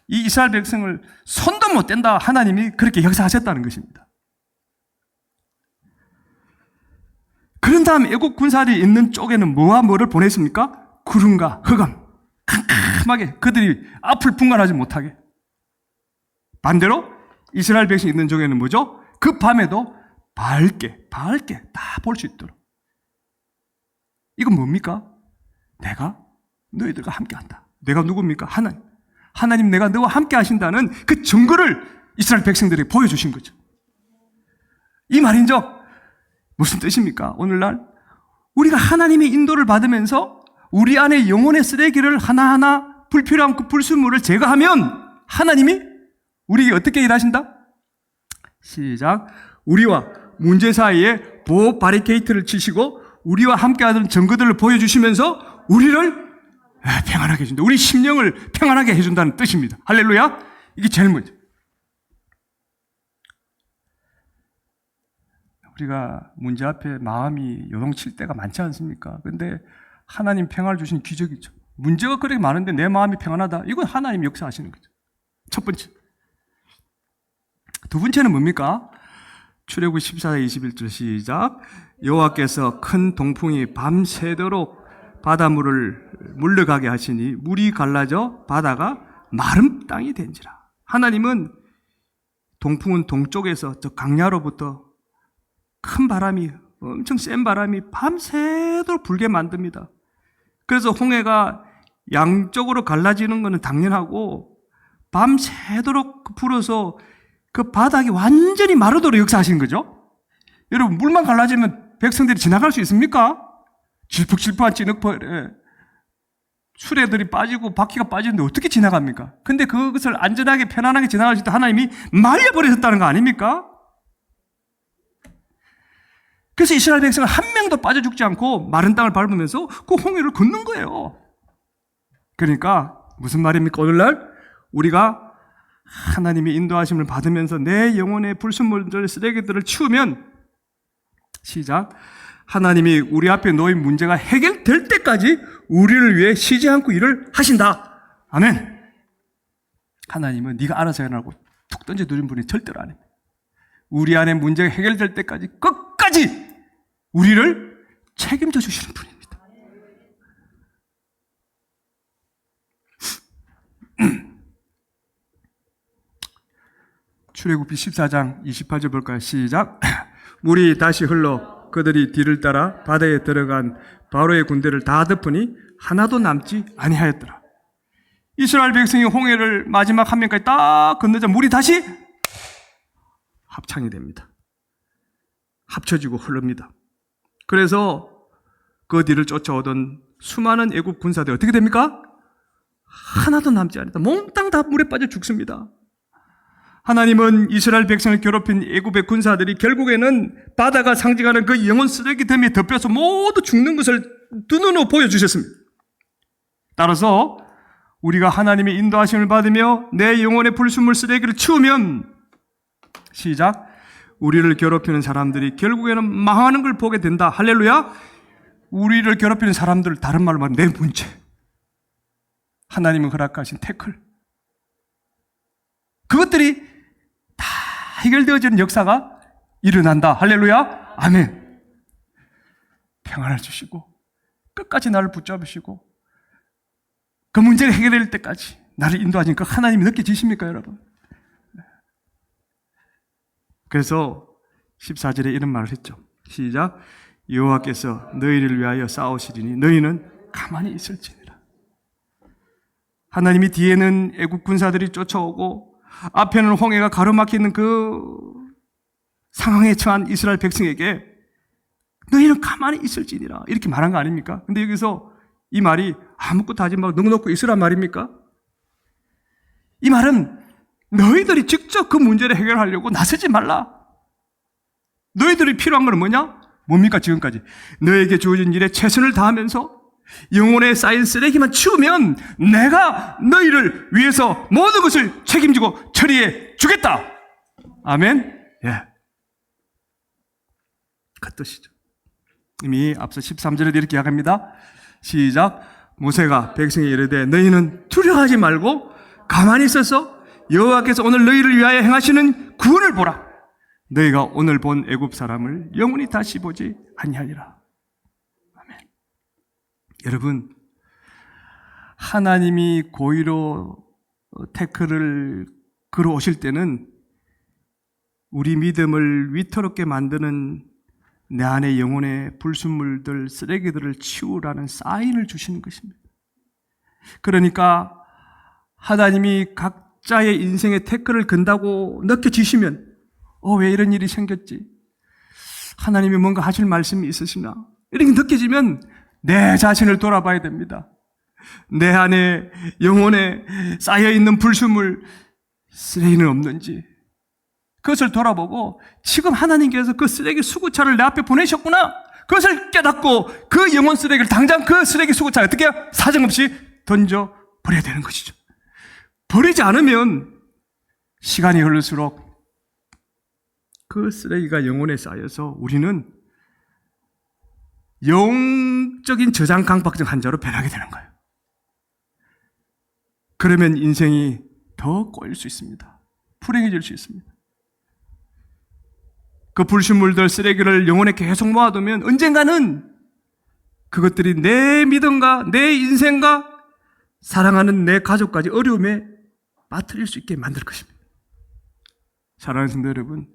S2: 이 이스라엘 백성을 손도 못 댄다. 하나님이 그렇게 역사하셨다는 것입니다. 그런 다음 애국 군사들이 있는 쪽에는 뭐와 뭐를 보냈습니까? 구름과 흑암. 캄캄하게 그들이 앞을 분간하지 못하게. 반대로 이스라엘 백성이 있는 쪽에는 뭐죠? 그 밤에도 밝게 다 볼 수 있도록. 이건 뭡니까? 내가 너희들과 함께한다. 내가 누굽니까? 하나님. 하나님 내가 너와 함께 하신다는 그 증거를 이스라엘 백성들에게 보여주신 거죠. 이 말인죠. 무슨 뜻입니까? 오늘날 우리가 하나님의 인도를 받으면서 우리 안에 영혼의 쓰레기를 하나하나 불필요한 그 불순물을 제거하면 하나님이 우리에게 어떻게 일하신다? 시작. 우리와 문제 사이에 보호 바리케이트를 치시고 우리와 함께하던 증거들을 보여주시면서 우리를 평안하게 해준다. 우리 심령을 평안하게 해준다는 뜻입니다. 할렐루야. 이게 제일 먼저. 우리가 문제 앞에 마음이 요동칠 때가 많지 않습니까? 근데 하나님 평안을 주신 기적이죠. 문제가 그렇게 많은데 내 마음이 평안하다. 이건 하나님 역사하시는 거죠. 첫 번째. 두 번째는 뭡니까? 출애굽 14장 21절 시작. 여호와께서 큰 동풍이 밤새도록 바닷물을 물러가게 하시니 물이 갈라져 바다가 마른 땅이 된지라. 하나님은 동풍은 동쪽에서 저 강야로부터 큰 바람이 엄청 센 바람이 밤새도록 불게 만듭니다. 그래서 홍해가 양쪽으로 갈라지는 것은 당연하고 밤새도록 불어서 그 바닥이 완전히 마르도록 역사하시는 거죠. 여러분 물만 갈라지면 백성들이 지나갈 수 있습니까? 질퍽질퍽한 진흙벌에 수레들이 빠지고 바퀴가 빠지는데 어떻게 지나갑니까? 근데 그것을 안전하게 편안하게 지나갈 수 있다 하나님이 말려버리셨다는 거 아닙니까? 그래서 이스라엘 백성은 한 명도 빠져 죽지 않고 마른 땅을 밟으면서 그 홍해를 걷는 거예요. 그러니까 무슨 말입니까? 오늘날 우리가 하나님의 인도하심을 받으면서 내 영혼의 불순물들, 쓰레기들을 치우면 시작. 하나님이 우리 앞에 놓인 문제가 해결될 때까지 우리를 위해 쉬지 않고 일을 하신다. 아멘. 하나님은 네가 알아서 해라고 툭 던져두는 분이 절대로 아닙니다. 우리 안에 문제가 해결될 때까지 끝까지 우리를 책임져 주시는 분입니다. 출애굽기 14장 28절 볼까요? 시작. 물이 다시 흘러 그들이 뒤를 따라 바다에 들어간 바로의 군대를 다 덮으니 하나도 남지 아니하였더라. 이스라엘 백성이 홍해를 마지막 한 명까지 딱 건너자 물이 다시 합창이 됩니다. 합쳐지고 흐릅니다. 그래서 그 뒤를 쫓아오던 수많은 애국 군사들이 어떻게 됩니까? 하나도 남지 않았다. 몽땅 다 물에 빠져 죽습니다. 하나님은 이스라엘 백성을 괴롭힌 애굽의 군사들이 결국에는 바다가 상징하는 그 영혼 쓰레기 덤에 덮여서 모두 죽는 것을 두 눈으로 보여주셨습니다. 따라서 우리가 하나님의 인도하심을 받으며 내 영혼의 불순물 쓰레기를 치우면 시작. 우리를 괴롭히는 사람들이 결국에는 망하는 걸 보게 된다. 할렐루야. 우리를 괴롭히는 사람들, 다른 말로 말하면 내 문제. 하나님이 허락하신 태클. 그것들이 다 해결되어지는 역사가 일어난다. 할렐루야. 아멘. 평안을 주시고 끝까지 나를 붙잡으시고 그 문제가 해결될 때까지 나를 인도하신 그 하나님이 느껴지십니까, 여러분? 그래서 14절에 이런 말을 했죠. 시작. 여호와께서 너희를 위하여 싸우시리니 너희는 가만히 있을지니라. 하나님이 뒤에는 애국 군사들이 쫓아오고 앞에는 홍해가 가로막히는 그 상황에 처한 이스라엘 백성에게 너희는 가만히 있을지니라 이렇게 말한 거 아닙니까? 근데 여기서 이 말이 아무것도 하지 말고 넉넉히 있으란 말입니까? 이 말은 너희들이 직접 그 문제를 해결하려고 나서지 말라. 너희들이 필요한 건 뭐냐? 뭡니까 지금까지? 너에게 주어진 일에 최선을 다하면서 영혼에 쌓인 쓰레기만 치우면 내가 너희를 위해서 모든 것을 책임지고 처리해 주겠다. 아멘? 예. 그 뜻이죠. 이미 앞서 13절에 이렇게 이야기합니다. 시작. 모세가 백성에 이르되 너희는 두려워하지 말고 가만히 있어서 여호와께서 오늘 너희를 위하여 행하시는 구원을 보라. 너희가 오늘 본 애굽 사람을 영원히 다시 보지 아니하리라. 아멘. 여러분, 하나님이 고의로 태클을 걸어오실 때는 우리 믿음을 위태롭게 만드는 내 안의 영혼의 불순물들, 쓰레기들을 치우라는 사인을 주시는 것입니다. 그러니까 하나님이 각자의 인생의 태클을 건다고 느껴지시면 왜 이런 일이 생겼지? 하나님이 뭔가 하실 말씀이 있으시나? 이렇게 느껴지면 내 자신을 돌아봐야 됩니다. 내 안에 영혼에 쌓여있는 불순물, 쓰레기는 없는지 그것을 돌아보고 지금 하나님께서 그 쓰레기 수구차를 내 앞에 보내셨구나. 그것을 깨닫고 그 영혼 쓰레기를 당장 그 쓰레기 수구차에 어떻게 사정없이 던져버려야 되는 것이죠. 버리지 않으면 시간이 흐를수록 그 쓰레기가 영혼에 쌓여서 우리는 영적인 저장 강박증 환자로 변하게 되는 거예요. 그러면 인생이 더 꼬일 수 있습니다. 불행해질 수 있습니다. 그 불순물들, 쓰레기를 영혼에 계속 모아두면 언젠가는 그것들이 내 믿음과 내 인생과 사랑하는 내 가족까지 어려움에 빠뜨릴 수 있게 만들 것입니다. 사랑하는 성도 여러분,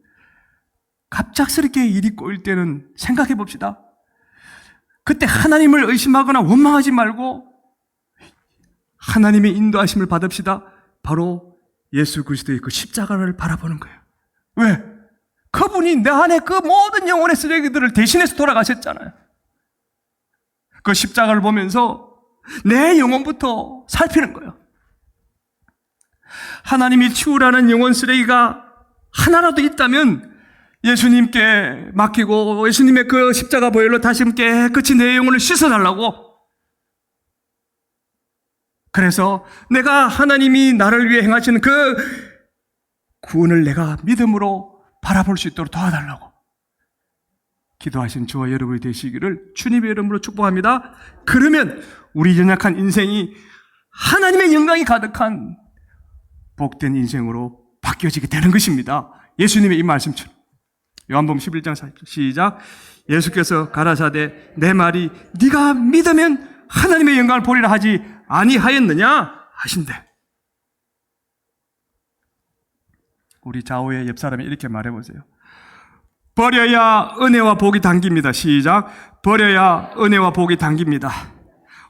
S2: 갑작스럽게 일이 꼬일 때는 생각해 봅시다. 그때 하나님을 의심하거나 원망하지 말고 하나님의 인도하심을 받읍시다. 바로 예수 그리스도의 그 십자가를 바라보는 거예요. 왜? 그분이 내 안에 그 모든 영혼의 쓰레기들을 대신해서 돌아가셨잖아요. 그 십자가를 보면서 내 영혼부터 살피는 거예요. 하나님이 치우라는 영혼 쓰레기가 하나라도 있다면 예수님께 맡기고 예수님의 그 십자가 보혈로 다시 깨끗이 내 영혼을 씻어달라고. 그래서 내가 하나님이 나를 위해 행하시는 그 구원을 내가 믿음으로 바라볼 수 있도록 도와달라고 기도하신 저와 여러분이 되시기를 주님의 이름으로 축복합니다. 그러면 우리 연약한 인생이 하나님의 영광이 가득한 복된 인생으로 바뀌어지게 되는 것입니다. 예수님의 이 말씀처럼. 요한복음 11장 40절 시작. 예수께서 가라사대 내 말이 네가 믿으면 하나님의 영광을 보리라 하지 아니하였느냐 하신대. 우리 좌우의 옆 사람이 이렇게 말해보세요. 버려야 은혜와 복이 당깁니다. 시작. 버려야 은혜와 복이 당깁니다.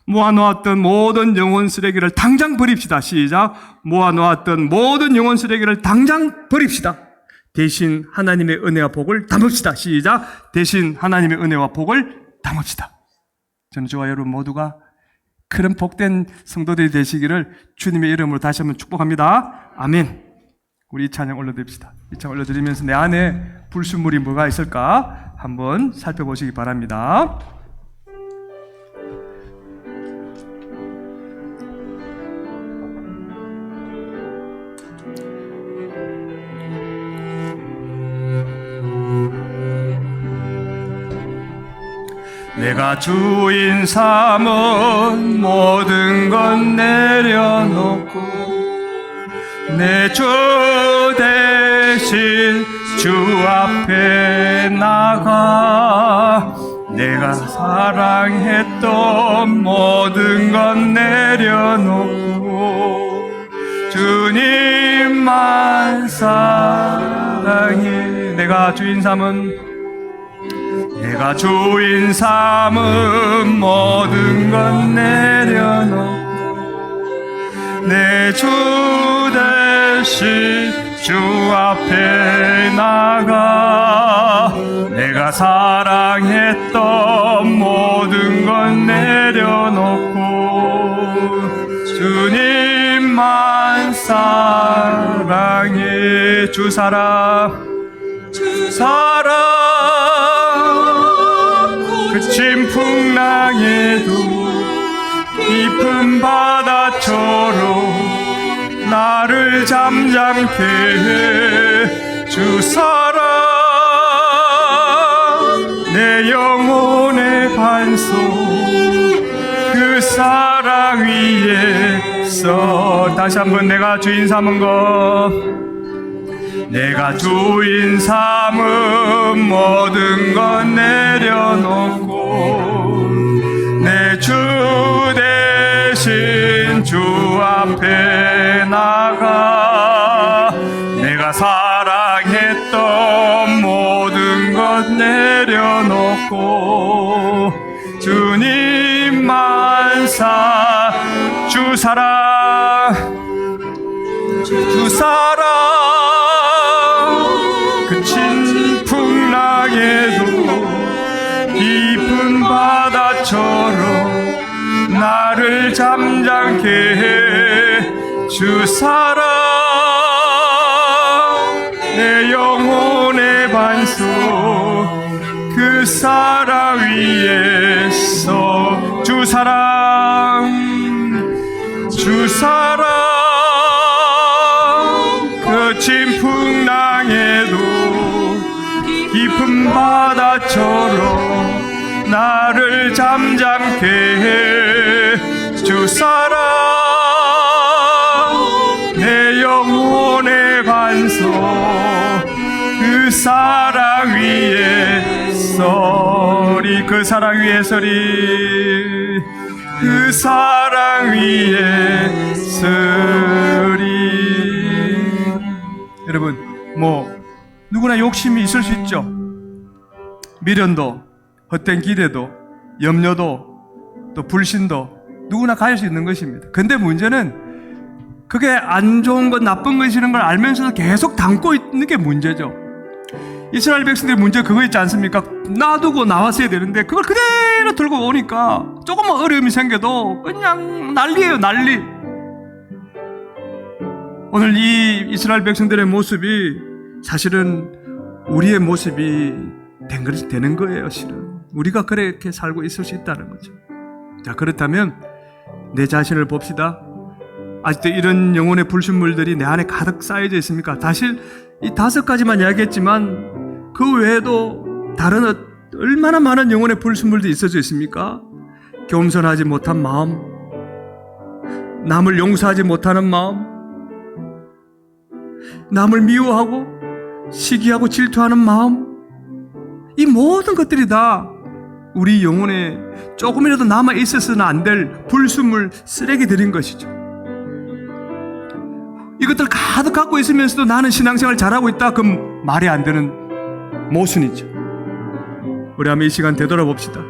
S2: 모아놓았던 모든 영혼 쓰레기를 당장 버립시다. 시작. 모아놓았던 모든 영혼 쓰레기를 당장 버립시다. 대신 하나님의 은혜와 복을 담읍시다. 시작. 대신 하나님의 은혜와 복을 담읍시다. 저는 저와 여러분 모두가 그런 복된 성도들이 되시기를 주님의 이름으로 다시 한번 축복합니다. 아멘. 우리 이 찬양 올려드립시다. 이 찬양 올려드리면서 내 안에 불순물이 뭐가 있을까 한번 살펴보시기 바랍니다. 내가 주인 삼은 모든 건 내려놓고 내 주 대신 주 앞에 나가 내가 사랑했던 모든 건 내려놓고 주님만 사랑해. 내가 주인 삼은 모든 건 내려놓고 내 주 대신 주 앞에 나가 내가 사랑했던 모든 건 내려놓고 주님만 사랑해. 주 사랑 그친 풍랑에도 깊은 바다처럼 나를 잠잠케 해. 주 사랑 내 영혼의 반석 그 사랑 위에 서. 다시 한번 내가 주인 삼은 것 내가 주인 삼은 모든 건 내려놓고 내 주 대신 주 앞에 나가 내가 사랑했던 모든 것 내려놓고 주님만 주 사랑 그친 풍랑에도 깊은 바다처럼 나를 잠잠케 해. 주 사랑 내 영혼의 반석 그 사랑 위에서 주 사랑 그친 풍랑에도 깊은 바다처럼 나를 잠잠케 해. 주 사랑 내 영혼의 반석 그 사랑 위에 서리 그 사랑 위에 서리 그 사랑 위에 서리. 여러분 누구나 욕심이 있을 수 있죠. 미련도 헛된 기대도 염려도 또 불신도 누구나 가질 수 있는 것입니다. 근데 문제는 그게 안 좋은 것 나쁜 것이라는 걸 알면서도 계속 담고 있는 게 문제죠. 이스라엘 백성들의 문제 그거 있지 않습니까? 놔두고 나왔어야 되는데 그걸 그대로 들고 오니까 조금만 어려움이 생겨도 그냥 난리예요, 난리. 오늘 이 이스라엘 백성들의 모습이 사실은 우리의 모습이 되는 거예요. 실은 우리가 그렇게 살고 있을 수 있다는 거죠. 자, 그렇다면 내 자신을 봅시다. 아직도 이런 영혼의 불순물들이 내 안에 가득 쌓여져 있습니까? 사실 이 5가지만 이야기했지만 그 외에도 다른 얼마나 많은 영혼의 불순물들이 있어져 있습니까? 겸손하지 못한 마음, 남을 용서하지 못하는 마음, 남을 미워하고 시기하고 질투하는 마음, 이 모든 것들이 다 우리 영혼에 조금이라도 남아 있어서는 안 될 불순물 쓰레기들인 것이죠. 이것들 가득 갖고 있으면서도 나는 신앙생활 잘하고 있다, 그럼 말이 안 되는 모순이죠. 우리 한번 이 시간 되돌아봅시다.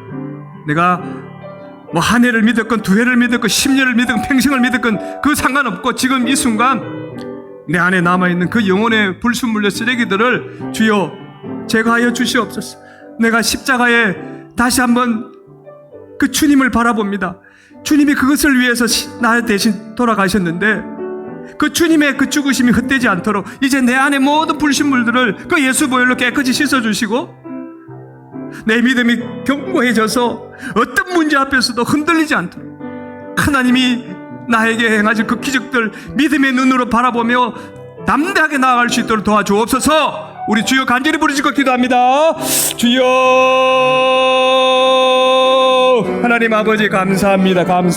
S2: 내가 한 해를 믿었건 2해를 믿었건 10년을 믿었건 평생을 믿었건 그 상관없고 지금 이 순간 내 안에 남아있는 그 영혼의 불순물의 쓰레기들을 주여 제거하여 주시옵소서. 내가 십자가에 다시 한번 그 주님을 바라봅니다. 주님이 그것을 위해서 나 대신 돌아가셨는데 그 주님의 그 죽으심이 헛되지 않도록 이제 내 안에 모든 불순물들을 그 예수 보혈로 깨끗이 씻어주시고 내 믿음이 견고해져서 어떤 문제 앞에서도 흔들리지 않도록 하나님이 나에게 행하실 그 기적들 믿음의 눈으로 바라보며 담대하게 나아갈 수 있도록 도와주옵소서. 우리 주여 간절히 부르짖고 기도합니다. 주여
S1: 하나님 아버지 감사합니다. 감사합니다.